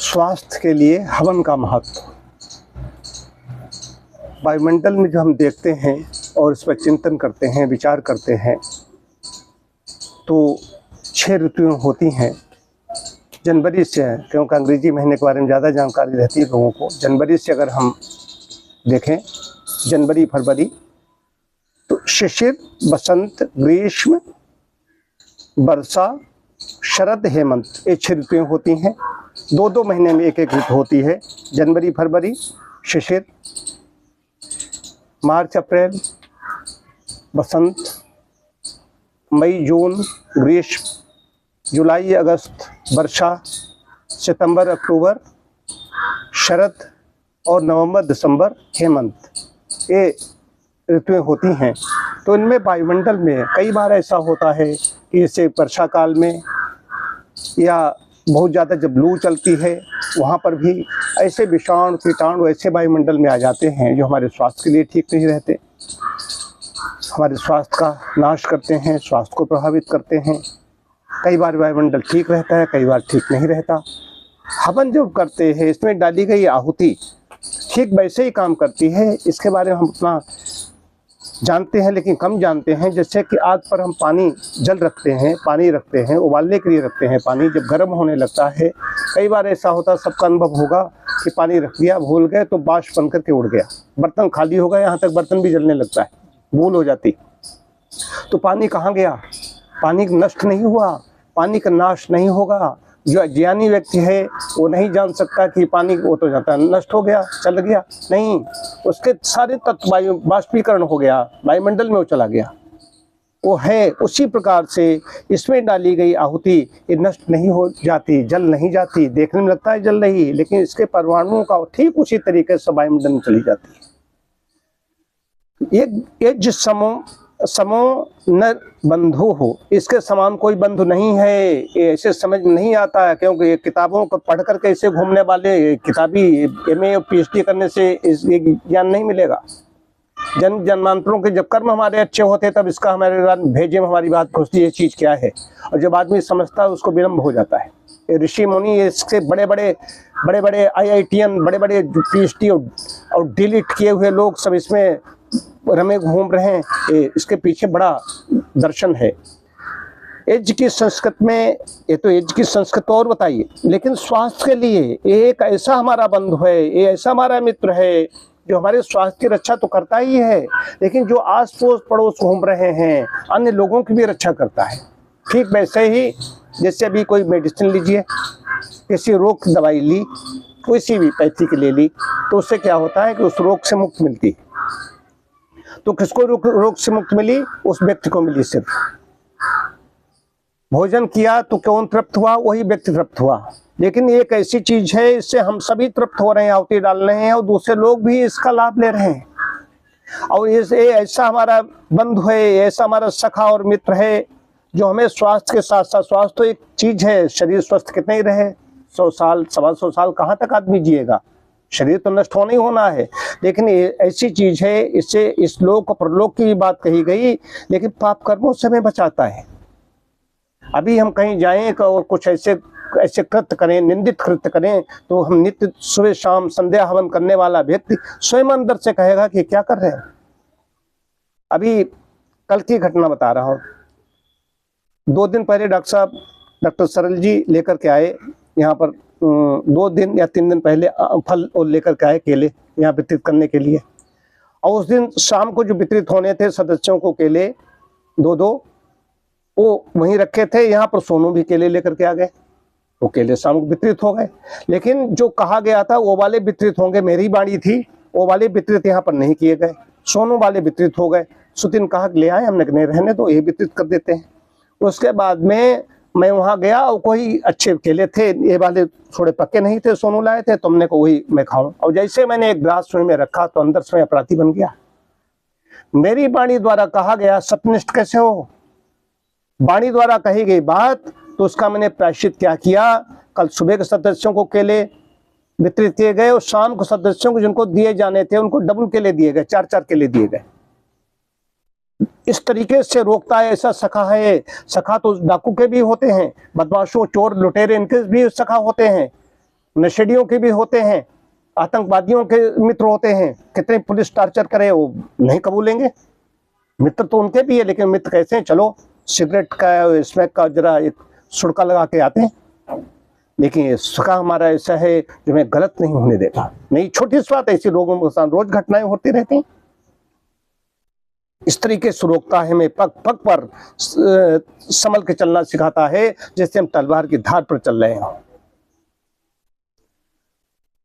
स्वास्थ्य के लिए हवन का महत्व। वायुमंडल में जो हम देखते हैं और इस पर चिंतन करते हैं, विचार करते हैं, तो 6 ऋतुएं होती हैं। जनवरी से, क्योंकि अंग्रेजी महीने के बारे में ज़्यादा जानकारी रहती है लोगों को, जनवरी से अगर हम देखें, जनवरी फरवरी, तो शिशिर, बसंत, ग्रीष्म, वर्षा, शरद, हेमंत, ये 6 ऋतुएं होती हैं। 2-2 महीने में एक एक ऋतु होती है। जनवरी फरवरी शिशिर, मार्च अप्रैल बसंत, मई जून ग्रीष्म, जुलाई अगस्त वर्षा, सितंबर अक्टूबर शरद और नवंबर दिसंबर हेमंत, ये ऋतुएं होती हैं। तो इनमें वायुमंडल में कई बार ऐसा होता है कि जैसे वर्षा काल में या बहुत ज़्यादा जब लू चलती है, वहाँ पर भी ऐसे विषाणु कीटाणु ऐसे वायुमंडल में आ जाते हैं जो हमारे स्वास्थ्य के लिए ठीक नहीं रहते, हमारे स्वास्थ्य का नाश करते हैं, स्वास्थ्य को प्रभावित करते हैं। कई बार वायुमंडल ठीक रहता है, कई बार ठीक नहीं रहता। हवन जो करते हैं, इसमें डाली गई आहुति ठीक वैसे ही काम करती है। इसके बारे में हम अपना जानते हैं लेकिन कम जानते हैं। जैसे कि आग पर हम जल रखते हैं, पानी रखते हैं, उबालने के लिए रखते हैं। पानी जब गर्म होने लगता है, कई बार ऐसा होता है, सबका अनुभव होगा कि पानी रख दिया, भूल गए तो बाष्प बन करके उड़ गया, बर्तन खाली हो गया, यहाँ तक बर्तन भी जलने लगता है, भूल हो जाती। तो पानी कहाँ गया? पानी नष्ट नहीं हुआ, पानी का नाश नहीं होगा। जो अज्ञानी व्यक्ति है वो नहीं जान सकता कि पानी वो तो जाता है, नष्ट हो गया, चल गया, नहीं, उसके सारे तत्व वायु बाष्पीकरण हो गया, वायुमंडल में वो चला गया, वो है। उसी प्रकार से इसमें डाली गई आहुति ये नष्ट नहीं हो जाती, जल नहीं जाती। देखने में लगता है जल रही, लेकिन इसके परमाणुओं का ठीक उसी तरीके से वायुमंडल में चली जाती है। ये जिस समो न बंधु हो, इसके समान कोई बंधु नहीं है। ये ऐसे समझ में नहीं आता है, क्योंकि ये किताबों को पढ़ कर कैसे घूमने वाले किताबी एमए और पीएचडी करने से ये ज्ञान नहीं मिलेगा। जन्मांतरों के जब कर्म हमारे अच्छे होते तब इसका हमारे भेजे में हमारी बात घुसती, ये चीज़ क्या है। और जब आदमी समझता है उसको विलम्ब हो जाता है। ये ऋषि मुनि, इसके बड़े बड़े IITian, बड़े बड़े पीएचडी और डिलीट किए हुए लोग सब इसमें रमे घूम रहे हैं। इसके पीछे बड़ा दर्शन है। एज की संस्कृत में, ये तो एज की संस्कृत और बताइए, लेकिन स्वास्थ्य के लिए ये एक ऐसा हमारा बंधु है, ये ऐसा हमारा मित्र है जो हमारे स्वास्थ्य की रक्षा तो करता ही है, लेकिन जो आस पड़ोस घूम रहे हैं अन्य लोगों की भी रक्षा करता है। ठीक वैसे ही जैसे अभी कोई मेडिसिन लीजिए, किसी रोग की दवाई ली, किसी भी पैथी के ले ली, तो उससे क्या होता है कि उस रोग से मुक्ति मिलती है। तो किसको रोग से मुक्ति मिली? उस व्यक्ति को मिली। सिर्फ भोजन किया तो कौन तृप्त हुआ? वही व्यक्ति तृप्त हुआ। लेकिन एक ऐसी चीज है, इससे हम सभी तृप्त हो रहे हैं, आहुति डाल रहे हैं और दूसरे लोग भी इसका लाभ ले रहे हैं। और ये ऐसा हमारा बंधु है, ऐसा हमारा सखा और मित्र है जो हमें स्वास्थ्य के साथ साथ, स्वास्थ्य तो एक चीज है, शरीर स्वस्थ कितने ही रहे, 100 साल 125 साल कहाँ तक आदमी जिएगा, शरीर तो नष्ट होना ही होना है। लेकिन ये ऐसी चीज है, इससे इस लोक और परलोक की भी बात कही गई, लेकिन पाप कर्मों से हमें बचाता है। अभी हम कहीं जाएं और कुछ ऐसे कृत्य करें, निंदित कृत्य करें, तो हम नित्य सुबह शाम संध्या हवन करने वाला व्यक्ति स्वयं अंदर से कहेगा कि क्या कर रहे हैं। अभी कल की घटना बता रहा हूँ। 2 दिन पहले डॉक्टर सरल जी लेकर के आए यहाँ पर, 2 दिन या 3 दिन पहले फल और लेकर के आए, केले यहाँ वितरित करने के लिए। और उस दिन शाम को जो वितरित होने थे सदस्यों को केले 2-2, वो वहीं रखे थे। यहाँ पर सोनू भी केले लेकर के आ गए, वो केले शाम को वितरित हो गए। लेकिन जो कहा गया था वो वाले वितरित होंगे, मेरी बाणी थी, वो वाले वितरित यहाँ पर नहीं किए गए, सोनू वाले वितरित हो गए। सुतिन कहा ले आए, हमने नहीं रहने दो, ये वितरित कर देते हैं। उसके बाद में मैं वहाँ गया और कोई अच्छे केले थे, ये वाले थोड़े पक्के नहीं थे, सोनू लाए थे, तुमने को वही मैं खाऊं। और जैसे मैंने एक ग्लास में रखा तो अंदर से अपराधी बन गया। मेरी वाणी द्वारा कहा गया, सत्यनिष्ठ कैसे हो? वाणी द्वारा कही गई बात, तो उसका मैंने प्रायश्चित क्या किया। कल सुबह के सदस्यों को केले वितरित किए गए और शाम को सदस्यों को जिनको दिए जाने थे उनको डबल केले दिए गए, 4-4 केले दिए गए। इस तरीके से रोकता है, ऐसा सखा है। सखा तो डाकू के भी होते हैं, बदमाशों, चोर, लुटेरे, इनके भी सखा होते हैं। नशेड़ियों के भी होते हैं, आतंकवादियों के मित्र होते हैं। कितने पुलिस टॉर्चर करे वो नहीं कबूलेंगे। मित्र तो उनके भी है, लेकिन मित्र कैसे हैं, चलो सिगरेट का स्मैक का जरा एक सुड़का लगा के आते हैं। लेकिन ये सुखा हमारा ऐसा है जो मैं गलत नहीं होने देता। नहीं, छोटी सी बात, ऐसी लोगों के साथ रोज घटनाएं होती रहती हैं। इस तरीके से रोकता है, हमें पग पग पर संभल के चलना सिखाता है, जैसे हम तलवार की धार पर चल रहे हों।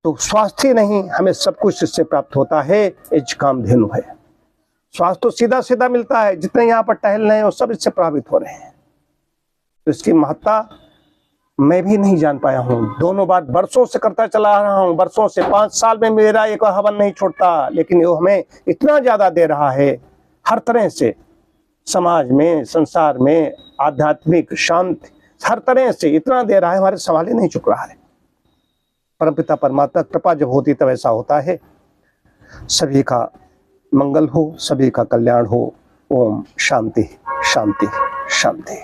तो स्वास्थ्य नहीं, हमें सब कुछ इससे प्राप्त होता है। ये कामधेनु है। स्वास्थ्य तो सीधा सीधा मिलता है, जितने यहाँ पर टहल रहे हैं वो सब इससे प्रभावित हो रहे हैं। तो इसकी महत्ता मैं भी नहीं जान पाया हूँ। दोनों बार बरसों से करता चला आ रहा हूँ, बरसों से 5 साल में मेरा एक हवन नहीं छोड़ता, लेकिन वो हमें इतना ज्यादा दे रहा है हर तरह से, समाज में, संसार में, आध्यात्मिक शांति, हर तरह से इतना दे रहा है, हमारे सवाल ही नहीं चुक रहा है। परमपिता परमात्मा कृपा जब होती तब ऐसा होता है। सभी का मंगल हो, सभी का कल्याण हो। ओम शांति शांति शांति।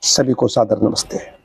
सभी को सादर नमस्ते।